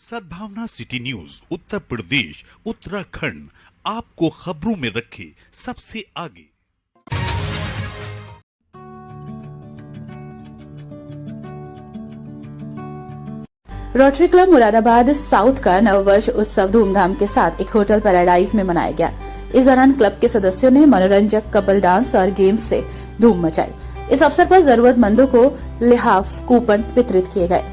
सद्भावना city news Uttar Pradesh Uttarakhand आपको खबरों में रखे सबसे आगे। रोटरी क्लब मुरादाबाद साउथ का नववर्ष उत्सव धूमधाम के साथ एक होटल पैराडाइज में मनाया गया। इस दौरान क्लब के सदस्यों ने मनोरंजक कपल डांस और गेम्स से धूम मचाई। इस अवसर पर जरूरतमंदों को लिहाफ कूपन वितरित किए गए।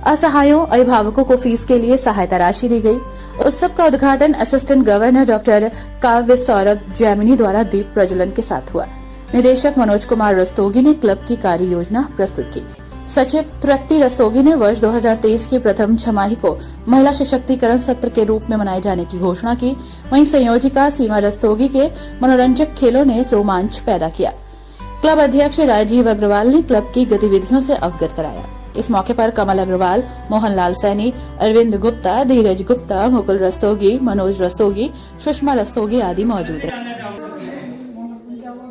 असहायों अभिभावकों को फीस के लिए सहायता राशि दी गई। उत्सव का उद्घाटन असिस्टेंट गवर्नर डॉक्टर काव्य सौरभ जैमिनी द्वारा दीप प्रज्वलन के साथ हुआ। निदेशक मनोज कुमार रस्तोगी ने क्लब की कार्य योजना प्रस्तुत की। सचिव तृप्ति रस्तोगी ने वर्ष 2023 की प्रथम छमाही को महिला सशक्तिकरण सत्र के रूप में मनाए जाने की घोषणा की। वहीं संयोजिका सीमा रस्तोगी के मनोरंजक खेलों ने रोमांच पैदा किया। क्लब अध्यक्ष राजीव अग्रवाल ने क्लब की गतिविधियों से अवगत कराया। इस मौके पर कमल अग्रवाल, मोहनलाल सैनी, अरविंद गुप्ता, धीरज गुप्ता, मुकुल रस्तोगी, मनोज रस्तोगी, सुषमा रस्तोगी आदि मौजूद रहे।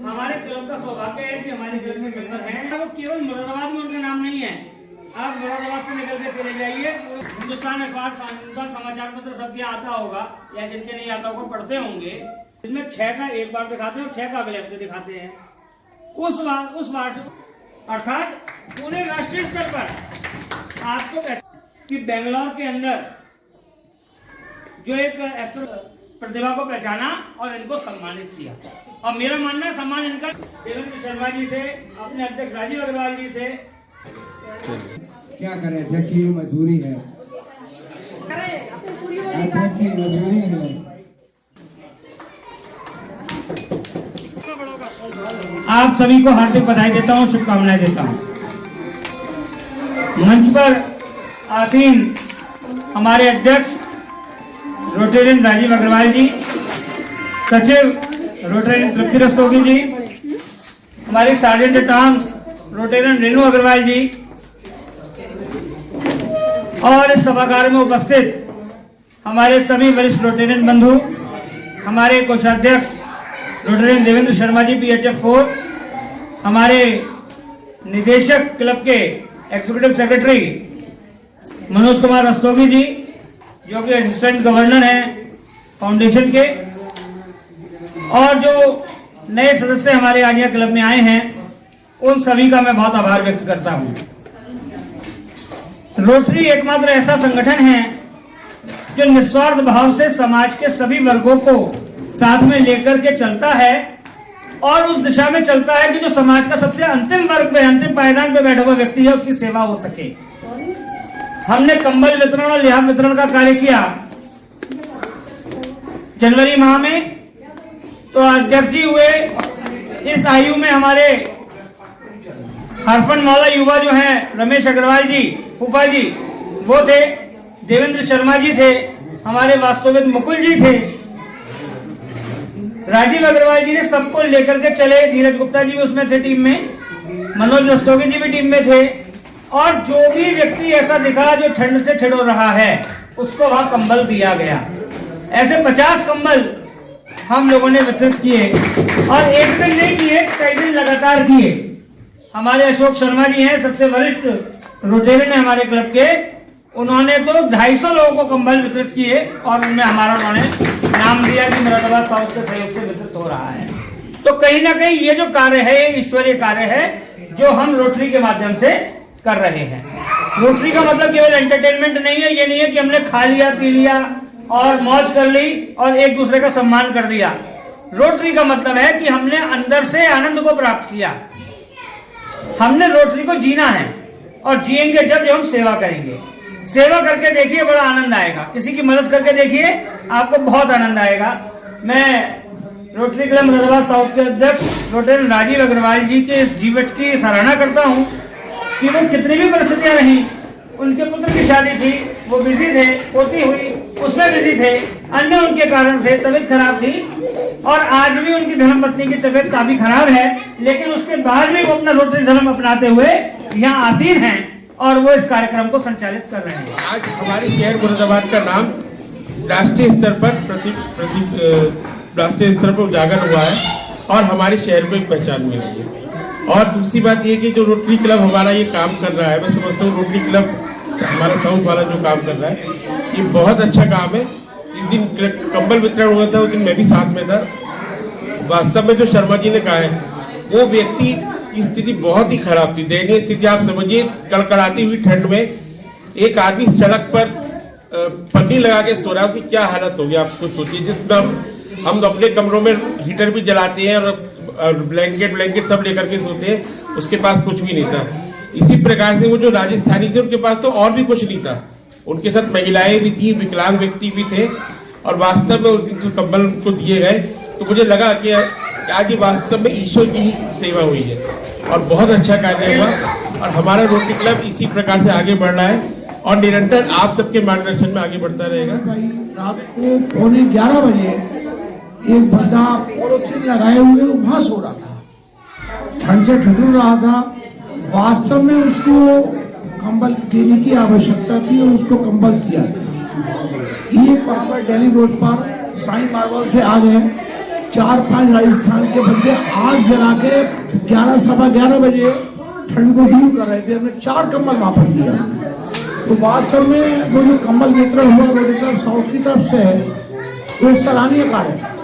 हमारे क्लब का सौभाग्य है कि हमारे क्लब में मेंबर हैं। वो केवल मुरादाबाद में उनका नाम नहीं है। आप मुरादाबाद से निकल के चले जाइए, हिंदुस्तान अखबार समाचार पत्र सबके आता होगा या जिनके नहीं आता होगा पढ़ते होंगे। इसमें 6 का एक बार दिखाते हैं और 6 का अगले हफ्ते दिखाते हैं। उस बार अर्थात पूरे राष्ट्रीय स्तर पर आपको कि बेंगलोर के अंदर जो एक एक्टर प्रतिभा को पहचाना और इनको सम्मानित किया। और मेरा मानना है सम्मान इनका देवेंद्र शर्मा जी से, अपने अध्यक्ष राजीव अग्रवाल जी से। क्या करें अध्यक्ष, ये मजबूरी है, अध्यक्ष की मजबूरी है। आप सभी को हार्दिक बधाई देता हूं, शुभकामनाएं देता हूं। मंच पर आसीन हमारे अध्यक्ष रोटेरियन राजीव अग्रवाल जी, सचिव रोटेरियन तृप्ति रस्तोगी जी, हमारे sergeant at arms Rotarian Renu Agarwal ji और इस सभागार में उपस्थित हमारे सभी वरिष्ठ रोटेरियन बंधु, हमारे कोषाध्यक्ष रोटेरियन देवेंद्र शर्मा जी PHF 4, हमारे निदेशक क्लब के एग्जीक्यूटिव सेक्रेटरी मनोज कुमार रस्तोगी जी जो कि असिस्टेंट गवर्नर हैं फाउंडेशन के, और जो नए सदस्य हमारे आज यहाँ क्लब में आए हैं उन सभी का मैं बहुत आभार व्यक्त करता हूँ। रोटरी एकमात्र ऐसा संगठन है जो निस्वार्थ भाव से समाज के सभी वर्गों को साथ में लेकर के चलता है और उस दिशा में चलता है कि जो समाज का सबसे अंतिम वर्ग पे, अंतिम पायदान पे बैठा हुआ व्यक्ति है उसकी सेवा हो सके। हमने कंबल वितरण और लिहाफ वितरण का कार्य किया जनवरी माह में। तो अध्यक्ष जी हुए, इस आयु में हमारे हरफन मौला युवा जो हैं रमेश अग्रवाल जी, फूफा जी वो थे, देवेंद्र शर्मा जी थे, हमारे वास्तविक मुकुल जी थे, राजीव अग्रवाल जी ने सबको लेकर के चले, धीरज गुप्ता जी भी उसमें थे टीम में, मनोज रस्तोगी जी भी टीम में थे। और जो भी व्यक्ति ऐसा दिखा जो ठंड से ठिठुर रहा है उसको वहां कंबल दिया गया। ऐसे 50 कंबल हम लोगों ने वितरित किए और एक दिन नहीं किए, कई दिन लगातार किए। हमारे अशोक शर्मा जी हैं, सबसे वरिष्ठ रोटेरियन है हमारे क्लब के, उन्होंने तो 250 लोगों को कंबल वितरित किए और उनमें हमारा उन्होंने नाम दिया कि मुरादाबाद साउथ के सहयोग से वितरित हो रहा है। तो कहीं ना कहीं ये जो कार्य है ये ईश्वरीय कार्य है जो हम रोटरी के माध्यम से कर रहे हैं। रोटरी का मतलब केवल एंटरटेनमेंट नहीं है, ये नहीं है कि हमने खा लिया पी लिया और मौज कर ली और एक दूसरे का सम्मान कर दिया। रोटरी का मतलब है कि हमने अंदर से आनंद को प्राप्त किया। हमने रोटरी को जीना है और जिएंगे जब हम सेवा करेंगे। सेवा करके देखिए बड़ा आनंद आएगा, किसी की मदद करके देखिए आपको बहुत आनंद आएगा। मैं रोटरी क्लब मुरादाबाद साउथ के अध्यक्ष रोटेरियन राजीव अग्रवाल जी के जीवन की सराहना करता हूं कि वो कितनी भी परिस्थितियां रही, उनके पुत्र की शादी थी वो बिजी थे, पोती हुई उसमें बिजी थे, अन्य उनके कारण थे, तबीयत खराब थी और आज भी उनकी धर्मपत्नी की तबीयत काफी खराब है, लेकिन उसके बाद भी वो अपना रोटरी धर्म अपनाते हुए यहाँ आसीन हैं और वो इस कार्यक्रम को संचालित कर रहे हैं। आज हमारे शहर मुरादाबाद का नाम राष्ट्रीय स्तर पर उजागर हुआ है और हमारे शहर को एक पहचान मिली है। और दूसरी बात ये कि जो रोटरी क्लब हमारा ये काम कर रहा है, मैं समझता हूँ रोटरी क्लब हमारा साउथ वाला जो काम कर रहा है ये बहुत अच्छा काम है। इस दिन कंबल वितरण हुआ था, उस दिन मैं भी साथ में था। वास्तव में जो शर्मा जी ने कहा है, वो व्यक्ति की स्थिति बहुत ही खराब थी, दयनीय स्थिति। आप समझिए, कड़कड़ाती हुई ठंड में एक आदमी सड़क पर पन्नी लगा के सो रहा है, उसकी क्या हालत होगी आप खुद सोचिए। जितना हम अपने कमरों में हीटर भी जलाते हैं और ब्लैंकेट सब लेकर के सोते हैं, उसके पास कुछ भी नहीं था। इसी प्रकार से वो जो राजस्थानी थे, उनके पास तो और भी कुछ नहीं था। उनके साथ महिलाएं भी थी, विकलांग व्यक्ति भी थे, और वास्तव में उस दिन जो कंबल उनको दिए गए तो मुझे लगा कि आज ये वास्तव में ईश्वर की सेवा हुई है और बहुत अच्छा कार्य हुआ। और हमारा रोटरी क्लब इसी प्रकार से आगे बढ़ रहा है और निरंतर आप सबके मार्गदर्शन में आगे बढ़ता रहेगा। रात को 11:15 बजे एक बंदा पॉलिथीन लगाए हुए वहां सो रहा था, ठंड से ठिठुर रहा था। वास्तव में उसको कंबल देने की आवश्यकता थी और उसको कंबल दिया गया। ये पर दिल्ली रोड पर साईं मार्बल से आ गए 4-5 राजस्थान के बंदे आग जला के 11-11:15 बजे ठंड को दूर कर रहे थे। हमने 4 कंबल वहां पर दिया। तो वास्तव में वो जो कंबल वितरण हुआ रोटरी क्लब साउथ की तरफ से, वो एक सराहनीय कार्य था।